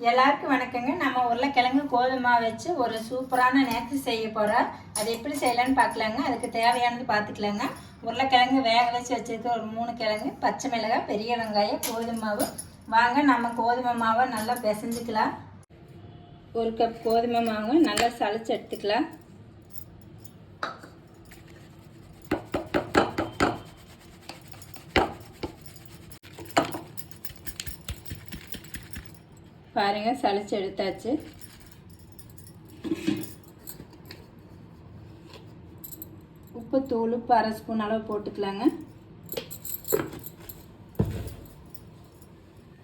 எல்லாருக்கும் வணக்கங்க. நம்ம உருளைக்கிழங்கு கோதுமை வச்சு ஒரு சூப்பரான நேற்று செய்ய போகிறோம். அது எப்படி செய்யலான்னு பார்க்கலாங்க. அதுக்கு தேவையானது பார்த்துக்கலாங்க. உருளைக்கிழங்கு வேக வச்சு வச்சுருக்க ஒரு 3 கிழங்கு, பச்சை மிளகாய், பெரிய வெங்காயம், கோதுமை மாவு. வாங்க நம்ம கோதுமை மாவை நல்லா பிசைஞ்சிக்கலாம். 1 கப் கோதுமை மாவு நல்லா சளிச்சு எடுத்துக்கலாம். பாருங்க, சளிச்சு எடுத்தாச்சு. உப்பு தூள் 1/2 ஸ்பூன் அளவு போட்டுக்கலாங்க.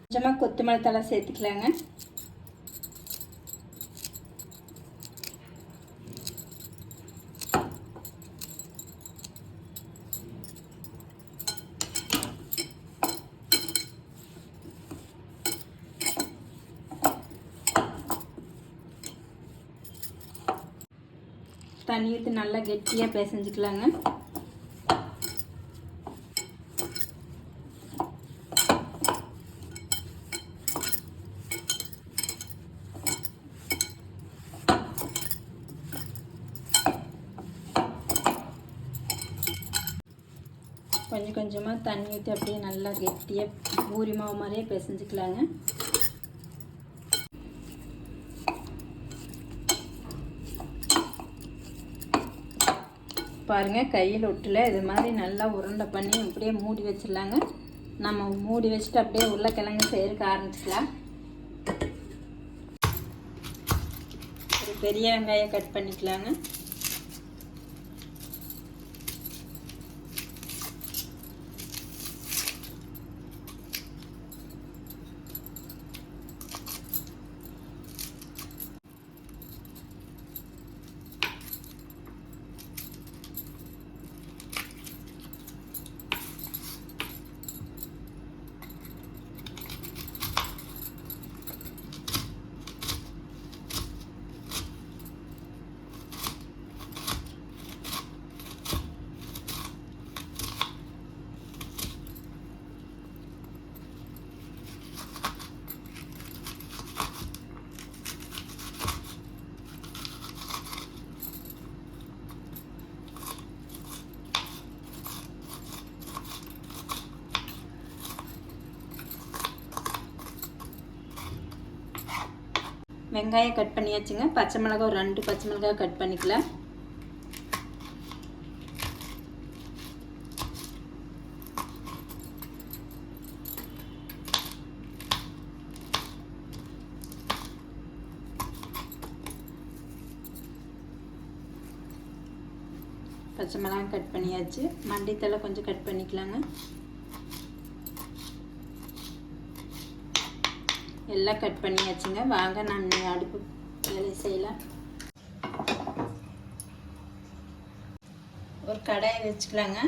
கொஞ்சமாக கொத்தமல்லி தழை சேர்த்துக்கலாங்க. தண்ணி ஊற்றி நல்லா கெட்டியாக பிசைஞ்சிக்கலாங்க. கொஞ்சம் கொஞ்சமாக தண்ணி ஊற்றி அப்படியே நல்லா கெட்டியாக பூரி மாவு மாதிரியே பிசைஞ்சிக்கலாங்க. பாருங்கள், கையில் ஒட்டல. இது மாதிரி நல்லா உருண்டை பண்ணி அப்படியே மூடி வச்சிடலாங்க. நம்ம மூடி வச்சுட்டு அப்படியே உருளைக்கிழங்கு செய்யறதுக்கு ஆரம்பிச்சிக்கலாம். ஒரு பெரிய வெங்காயம் கட் பண்ணிக்கலாங்க. வெங்காயம் கட் பண்ணியாச்சுங்க. பச்சை மிளகாய் ஒரு 2 பச்சை மிளகாய் கட் பண்ணிக்கலாம். பச்சை மிளகாய் கட் பண்ணியாச்சு. மல்லித்தழை கொஞ்சம் கட் பண்ணிக்கலாங்க. எல்லாம் கட் பண்ணியாச்சுங்க. வாங்க நம்ம அடுப்பு வேலை செய்யலாம். ஒரு கடாயை வச்சுக்கலாங்க.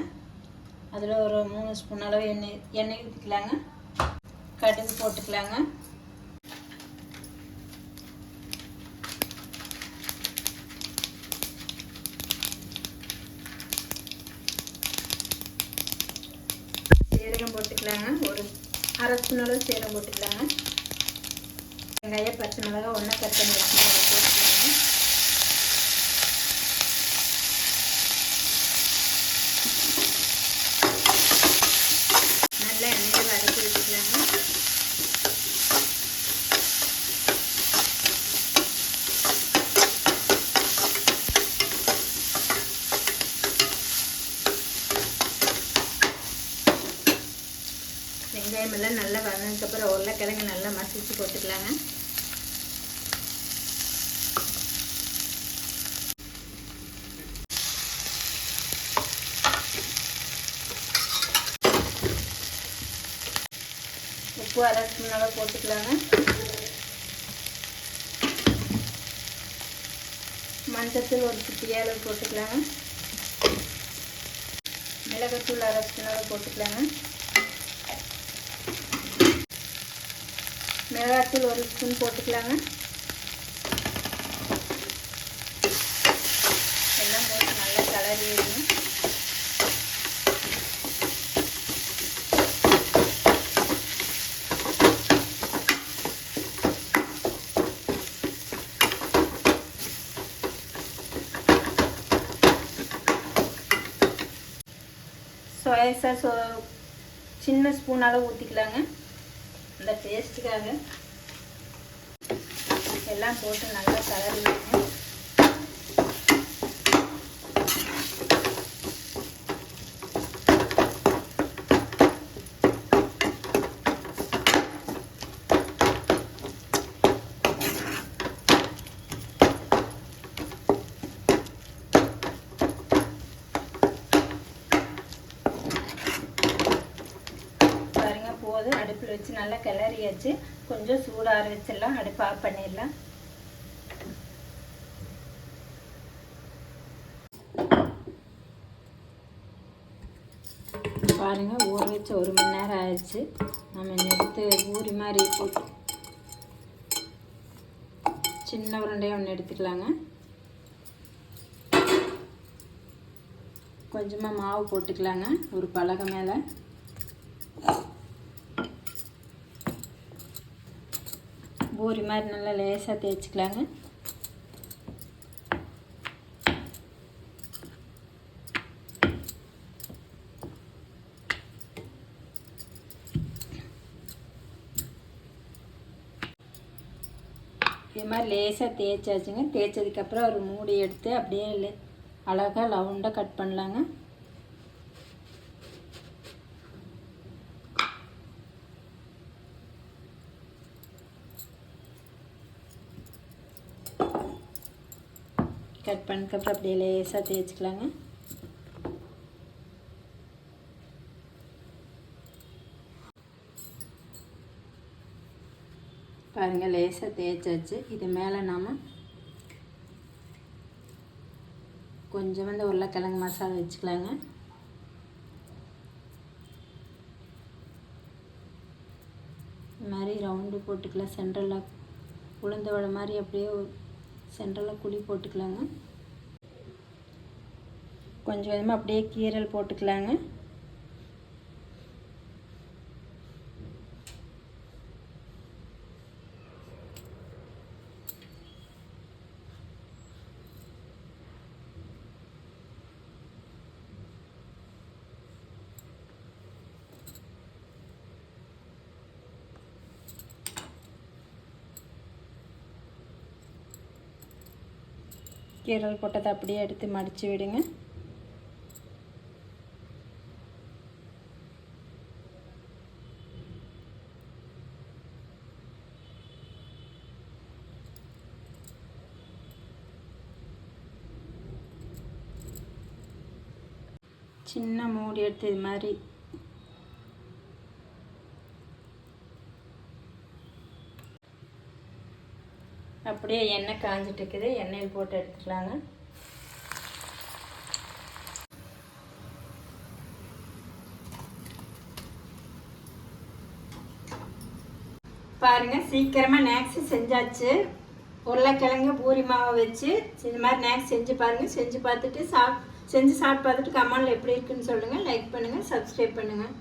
அதில் ஒரு 3 ஸ்பூன் அளவு எண்ணெய் ஊற்றிக்கலாங்க. கடுகு போட்டுக்கலாங்க. சீரகம் போட்டுக்கலாங்க. ஒரு 1/2 ஸ்பூன் அளவு சீரகம் போட்டுக்கலாங்க. வெங்காயம் பச்சை மிளகாய் ஒன்றா கட் பண்ணி வச்சுக்கோங்க. அதை போட்டுக்கலாங்க. நல்லா எண்ணெயில் வதக்கி வச்சுக்கலாங்க. வெங்காயம் எல்லாம் நல்லா வதங்கினதுக்கப்புறம் உருளைக்கிழங்கு நல்லா மசிச்சு போட்டுக்கலாங்க. உப்பு 1/2 ஸ்பூன் அளவு போட்டுக்கலாங்க. மஞ்சத்தூள் ஒரு சிட்டிகை அளவு போட்டுக்கலாங்க. மிளகாத்தூள் 1/2 ஸ்பூன் அளவு போட்டுக்கலாங்க. மிளகாத்தூள் 1 ஸ்பூன் போட்டுக்கலாங்க. எல்லாம் போட்டு நல்லா கலரி விடுங்க. சோயா சாஸ் சின்ன ஸ்பூன் அளவு ஊற்றிக்கலாங்க. அந்த டேஸ்ட்டுக்காக எல்லாம் போட்டு நல்லா கலரிங்க. போது அடுப்பில் வச்சு நல்லா கிளறியாச்சு. கொஞ்சம் சூடார வச்சிடலாம். அடுப்பு ஆஃப் பண்ணிடலாம். பாருங்க, ஊற வச்சு 1 மணி நேரம் ஆயிடுச்சு. நம்ம எடுத்து பூரி மாதிரி போட்டு சின்ன உருண்டையாக ஒன்று எடுத்துக்கலாங்க. கொஞ்சமாக மாவு போட்டுக்கலாங்க ஒரு பலகை மேலே. பூரி மாதிரி நல்லா லேசாக தேய்ச்சிக்கலாங்க. இது மாதிரி லேசாக தேய்ச்சாச்சுங்க. தேய்ச்சதுக்கப்புறம் ஒரு மூடி எடுத்து அப்படியே அழகாக ரவுண்டாக கட் பண்ணலாங்க. கட் பண்ணதுக்கப்புறம் அப்படியே லேசாக தேய்ச்சிக்கலாங்க. பாருங்கள், லேசாக தேய்ச்சாச்சு. இது மேலே நாம் கொஞ்சம் உருளைக்கிழங்கு மசாலா வச்சுக்கலாங்க. இது மாதிரி ரவுண்டு போட்டுக்கலாம். சென்டரில் உளுந்த வடை மாதிரி அப்படியே சென்டரில் குழி போட்டுக்கலாங்க. கொஞ்சம் கொஞ்சமாக அப்படியே கீரல் போட்டுக்கலாங்க. கீரல் போட்டதை அப்படியே எடுத்து மடித்து விடுங்க. சின்ன மூடி எடுத்து இது மாதிரி அப்படியே எண்ணெய் காஞ்சிட்டு இருக்குது. எண்ணெயில் போட்டு எடுத்துக்கலாங்க. பாருங்கள், சீக்கிரமாக ஸ்நாக்ஸு செஞ்சாச்சு. உருளைக்கிழங்கு பூரி மாவை வச்சு இந்த மாதிரி ஸ்நாக்ஸ் செஞ்சு பாருங்கள். செஞ்சு பார்த்துட்டு செஞ்சு சாப்பிட்டு பார்த்துட்டு கமெண்டில் எப்படி இருக்குன்னு சொல்லுங்கள். லைக் பண்ணுங்கள், சப்ஸ்கிரைப் பண்ணுங்கள்.